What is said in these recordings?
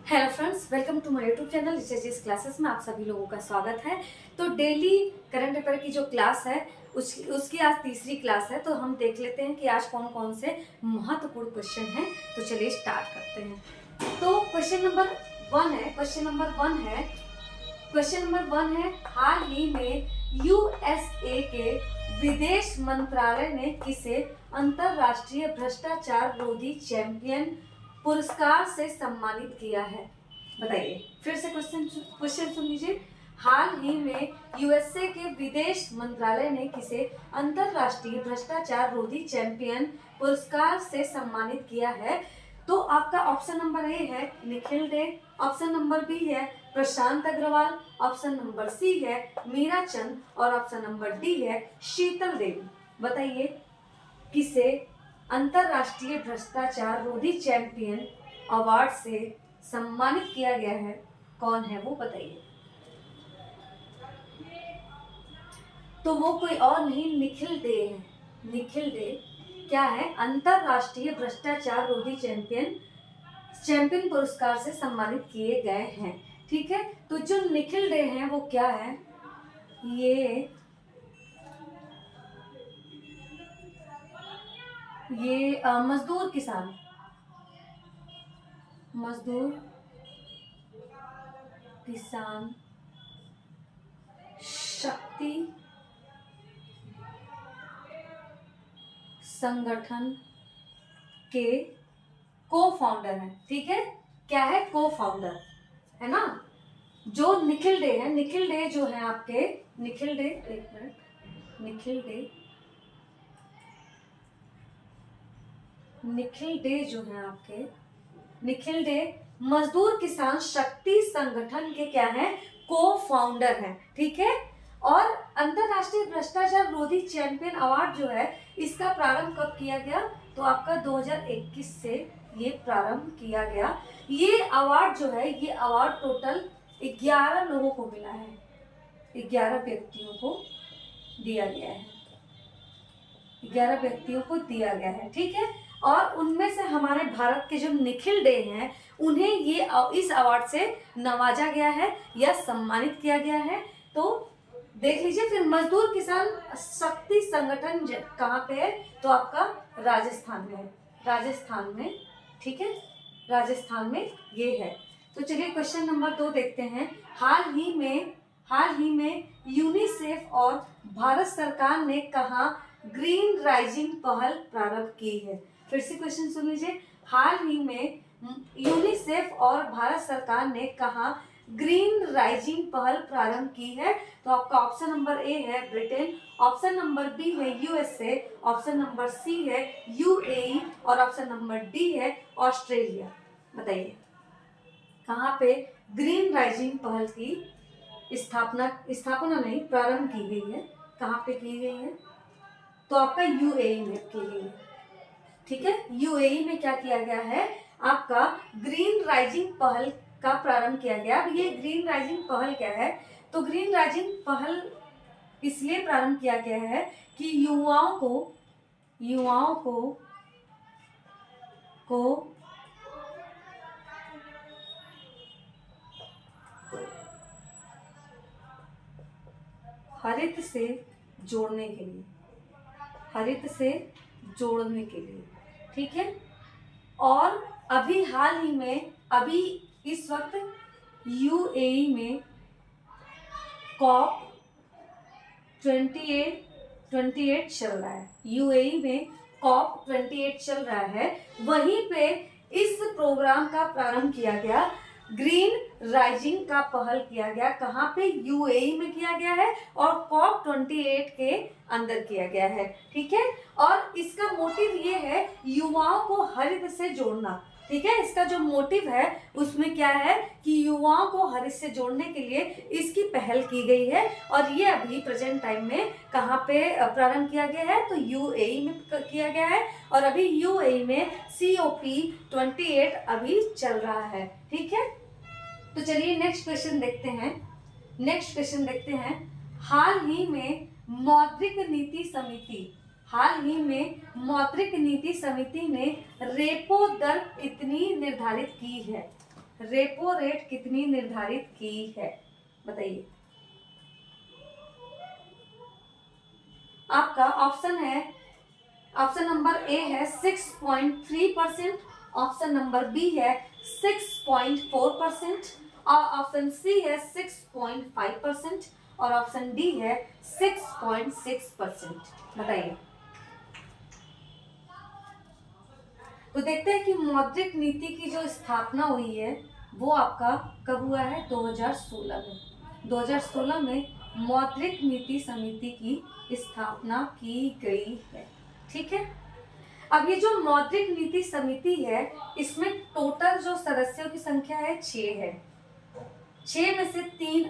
Hello friends, welcome to my YouTube channel HSS classes में आप सभी लोगों का स्वागत है। तो डेली करंट अफेयर की जो क्लास है उसकी आज तीसरी क्लास है। तो हम देख लेते हैं कि आज कौन कौन से महत्वपूर्ण क्वेश्चन हैं। तो चलिए स्टार्ट करते हैं। तो क्वेश्चन नंबर वन है हाल ही में यूएसए के विदेश मंत्रालय ने किसे अंतरराष्ट्रीय भ्रष्टाचार रोधी चैंपियन पुरस्कार से सम्मानित किया है? बताइए। फिर से क्वेश्चन सुन लीजिए। हाल ही में यूएसए के विदेश मंत्रालय ने किसे अंतरराष्ट्रीय भ्रष्टाचार रोधी चैंपियन पुरस्कार से सम्मानित किया है? तो आपका ऑप्शन नंबर ए है Nikhil Dey, option number B है Prashant Agrawal, option number C है मीरा चंद और ऑप्शन नंबर डी है शीतल देवी। बताइए किसे अंतरराष्ट्रीय भ्रष्टाचार रोधी चैंपियन अवार्ड से सम्मानित किया गया है? कौन है वो बताइए। तो वो कोई और नहीं निखिल डे है। निखिल डे क्या है? अंतरराष्ट्रीय भ्रष्टाचार रोधी चैंपियन पुरस्कार से सम्मानित किए गए हैं। ठीक है, तो जो निखिल डे हैं वो क्या है? ये मजदूर किसान शक्ति संगठन के को फाउंडर हैं। ठीक है, क्या है? को फाउंडर है ना। जो निखिल डे है, निखिल डे जो है आपके निखिल डे मजदूर किसान शक्ति संगठन के क्या है? को फाउंडर हैं। ठीक है, और अंतरराष्ट्रीय भ्रष्टाचार रोधी चैंपियन अवार्ड जो है इसका प्रारंभ कब किया गया? तो आपका 2021 से ये प्रारंभ किया गया। ये अवार्ड जो है, ये अवार्ड टोटल 11 लोगों को मिला है, 11 व्यक्तियों को दिया गया है, 11 व्यक्तियों को दिया गया है। ठीक है, और उनमें से हमारे भारत के जो निखिल डे हैं उन्हें ये इस अवार्ड से नवाजा गया है या सम्मानित किया गया है। तो देख लीजिए। फिर मजदूर किसान शक्ति संगठन कहाँ पे है? तो आपका राजस्थान में है, राजस्थान में। ठीक है, राजस्थान में ये है। तो चलिए क्वेश्चन नंबर 2 देखते हैं। हाल ही में यूनिसेफ और भारत सरकार ने कहाँ ग्रीन राइजिंग पहल प्रारंभ की है? फिर से क्वेश्चन सुन लीजिए। हाल ही में यूनिसेफ और भारत सरकार ने कहाँ ग्रीन राइजिंग पहल प्रारंभ की है? तो आपका ऑप्शन नंबर ए है ब्रिटेन, ऑप्शन नंबर बी है यूएसए, ऑप्शन नंबर सी है यूएई और ऑप्शन नंबर डी है ऑस्ट्रेलिया। बताइए कहाँ पे ग्रीन राइजिंग पहल की स्थापना नहीं प्रारंभ की गई है? कहाँ पे की गई है? तो आपका यूएई में की गई है। ठीक है, यूएई में क्या किया गया है? आपका ग्रीन राइजिंग पहल का प्रारंभ किया गया। अब ये ग्रीन राइजिंग पहल क्या है? तो ग्रीन राइजिंग पहल इसलिए प्रारंभ किया गया है कि युवाओं को हरित से जोड़ने के लिए। ठीक है, और अभी हाल ही में इस वक्त यूएई में COP 28 चल रहा है। यूएई में COP 28 चल रहा है। वहीं पे इस प्रोग्राम का प्रारंभ किया गया, ग्रीन राइजिंग का पहल किया गया। कहाँ पे? यूएई में किया गया है और COP 28 के अंदर किया गया है। ठीक है, और इसका मोटिव ये है युवाओं को हरित से जोड़ना। ठीक है, इसका जो मोटिव है उसमें क्या है कि युवाओं को हरित से जोड़ने के लिए इसकी पहल की गई है। और ये अभी प्रेजेंट टाइम में कहाँ पे प्रारंभ किया गया है? तो यूएई में किया गया है और अभी यूएई में COP 28 अभी चल रहा है। ठीक है, तो चलिए नेक्स्ट क्वेश्चन देखते हैं। हाल ही में मौद्रिक नीति समिति ने रेपो दर कितनी निर्धारित की है? रेपो रेट कितनी निर्धारित की है, बताइए। आपका ऑप्शन है, ऑप्शन नंबर ए है 6.3%, ऑप्शन नंबर बी है 6.4%, और ऑप्शन सी है 6.5%, और ऑप्शन डी है 6.6%। बताइए। तो देखते हैं कि मौद्रिक नीति की जो स्थापना हुई है वो आपका कब हुआ है, 2016 में। 2016 में मौद्रिक नीति समिति की स्थापना की गई है, ठीक है। अब ये जो मौद्रिक नीति समिति है, इसमें टोटल जो सदस्यों की संख्या है 6 है। 6 में से 3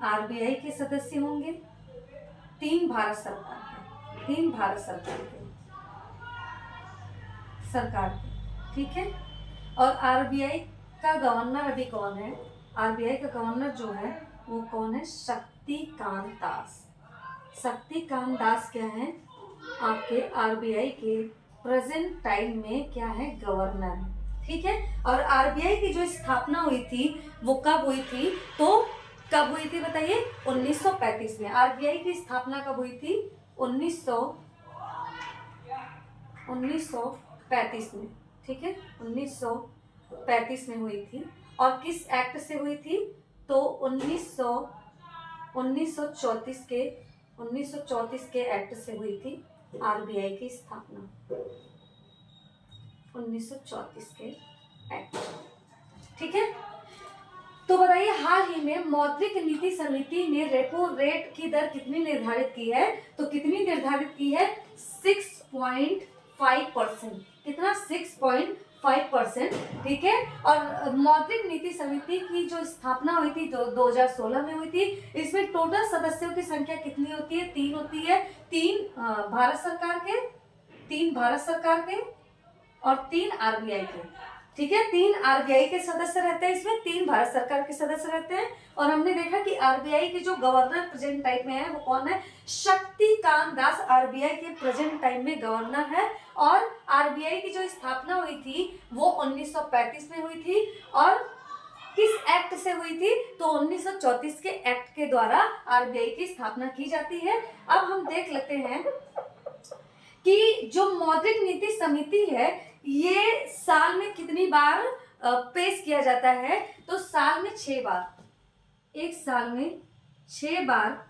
आरबीआई के सदस्य होंगे, 3 भारत सरकार के, ठीक है। और आरबीआई का गवर्नर अभी कौन है, आरबीआई का गवर्नर जो है वो कौन है, शक्तिकांत दास क्या है, आपके आरबीआई के प्रेजेंट टाइम में क्या है, गवर्नर है, ठीक है। और आरबीआई की जो स्थापना हुई थी वो कब हुई थी, तो कब हुई थी बताइए, 1935 में। आरबीआई की स्थापना कब हुई थी, 1935 में, ठीक है, 1935 में हुई थी। और किस एक्ट से हुई थी, तो 1934 के एक्ट से हुई थी आरबीआई की स्थापना, 1934 के एक्ट, ठीक है। तो बताइए, हाल ही में मौद्रिक नीति समिति ने रेपो रेट की दर कितनी निर्धारित की है, तो कितनी निर्धारित की है, 6.5%। कितना, 6.5%, ठीक है। और मौद्रिक नीति समिति की जो स्थापना हुई थी 2016 में हुई थी। इसमें टोटल सदस्यों की संख्या कितनी होती है, 3 होती है। 3 भारत सरकार के और 3 आरबीआई के, ठीक है। 3 आरबीआई के सदस्य रहते हैं इसमें, 3 भारत सरकार के सदस्य रहते हैं। और हमने देखा कि आरबीआई के जो गवर्नर प्रेजेंट टाइम में है वो कौन है, शक्तिकांत दास आरबीआई के प्रेजेंट टाइम में गवर्नर है। और आरबीआई की जो स्थापना हुई थी वो 1935 में हुई थी। और किस एक्ट से हुई थी, तो 1934 के एक्ट के द्वारा आरबीआई की स्थापना की जाती है। अब हम देख लेते हैं कि जो मौद्रिक नीति समिति है ये साल में कितनी बार पेश किया जाता है, तो साल में 6 बार, एक साल में 6 बार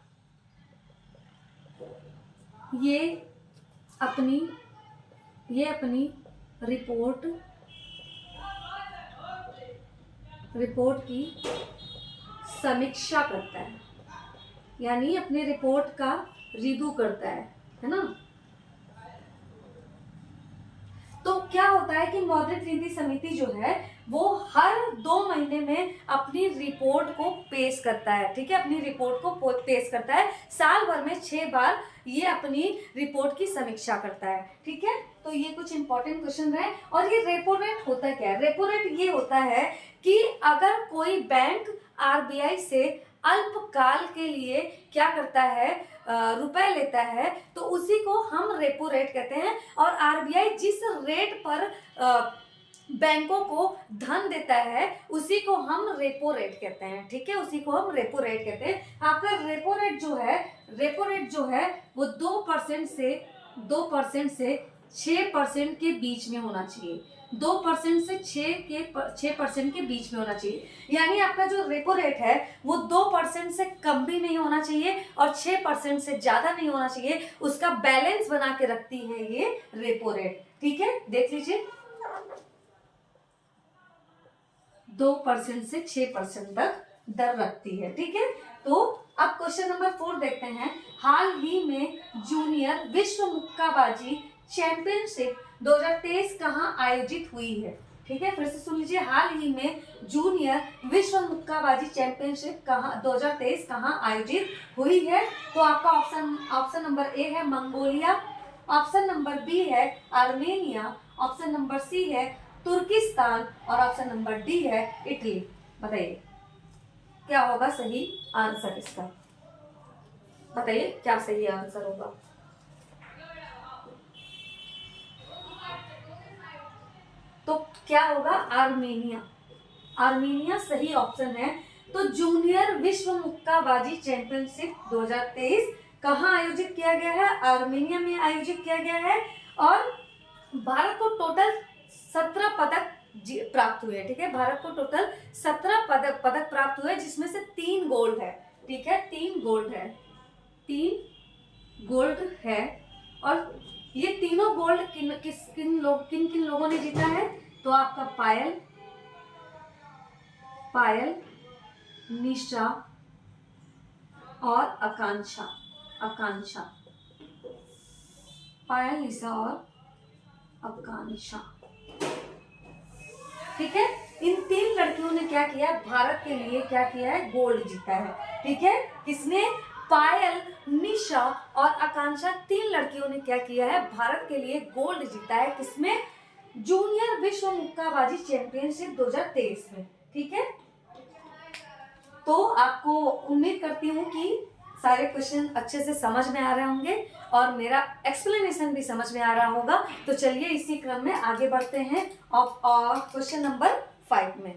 ये अपनी रिपोर्ट की समीक्षा करता है, यानी अपने रिपोर्ट का रिव्यू करता है ना। तो क्या होता है कि मौद्रिक नीति समिति जो है वो हर 2 महीने में अपनी रिपोर्ट को पेश करता है, ठीक है, अपनी रिपोर्ट को पेश करता है। साल भर में 6 बार ये अपनी रिपोर्ट की समीक्षा करता है, ठीक है। तो ये कुछ इंपॉर्टेंट क्वेश्चन है। और ये रेपो रेट होता क्या है, रेपो रेट ये होता है कि अगर कोई बैंक आरबीआई से अल्पकाल के लिए क्या करता है, रुपए लेता है, तो उसी को हम रेपो रेट कहते हैं। और आरबीआई जिस रेट पर बैंकों को धन देता है उसी को हम रेपो रेट कहते हैं, ठीक है, उसी को हम रेपो रेट कहते हैं। आपका रेपो रेट जो है वो 2% से 6% के बीच में होना चाहिए, 2% से 6% के बीच में होना चाहिए। यानी आपका जो रेपो रेट है वो 2% से कम भी नहीं होना चाहिए और 6% से ज्यादा नहीं होना चाहिए, उसका बैलेंस बना के रखती है ये रेपो रेट, ठीक है। देख लीजिए, 2% से 6% तक दर रखती है, ठीक है। तो अब क्वेश्चन नंबर 4 देखते हैं। हाल ही में जूनियर विश्व मुक्काबाजी चैंपियनशिप 2023 कहाँ आयोजित हुई है, ठीक है, फिर से सुन लीजिए। हाल ही में जूनियर विश्व मुक्काबाजी चैंपियनशिप 2023 कहाँ आयोजित हुई है, तो आपका ऑप्शन नंबर ए है मंगोलिया, ऑप्शन नंबर बी है आर्मेनिया, ऑप्शन नंबर सी है तुर्किस्तान और ऑप्शन नंबर डी है इटली। बताइए क्या होगा सही आंसर इसका, बताइए क्या सही आंसर होगा। तो क्या होगा? आर्मेनिया। आर्मेनिया सही ऑप्शन है। तो जूनियर विश्व मुक्काबाजी चैंपियनशिप 2023 कहाँ आयोजित किया गया है? आर्मेनिया में आयोजित किया गया है। और भारत को टोटल 17 पदक प्राप्त हुए। ठीक है, भारत को टोटल 17 पदक प्राप्त हुए, जिसमें से 3 गोल्ड है। ठीक है, 3 गोल्ड है, 3 गोल्ड है। और ये तीनों गोल्ड किन किन लोगों ने जीता है? तो आपका पायल, निशा और आकांक्षा। पायल, निशा और आकांक्षा। ठीक है, इन 3 लड़कियों ने क्या किया? भारत के लिए क्या किया है? गोल्ड जीता है। ठीक है, किसने? पायल, निशा और आकांक्षा 3 लड़कियों ने क्या किया है? भारत के लिए गोल्ड जीता है। किसमें? जूनियर विश्व मुक्काबाजी चैंपियनशिप 2023 में। ठीक है, तो आपको उम्मीद करती हूँ कि सारे क्वेश्चन अच्छे से समझ में आ रहे होंगे और मेरा एक्सप्लेनेशन भी समझ में आ रहा होगा। तो चलिए इसी क्रम में आगे बढ़ते हैं और क्वेश्चन नंबर 5 में।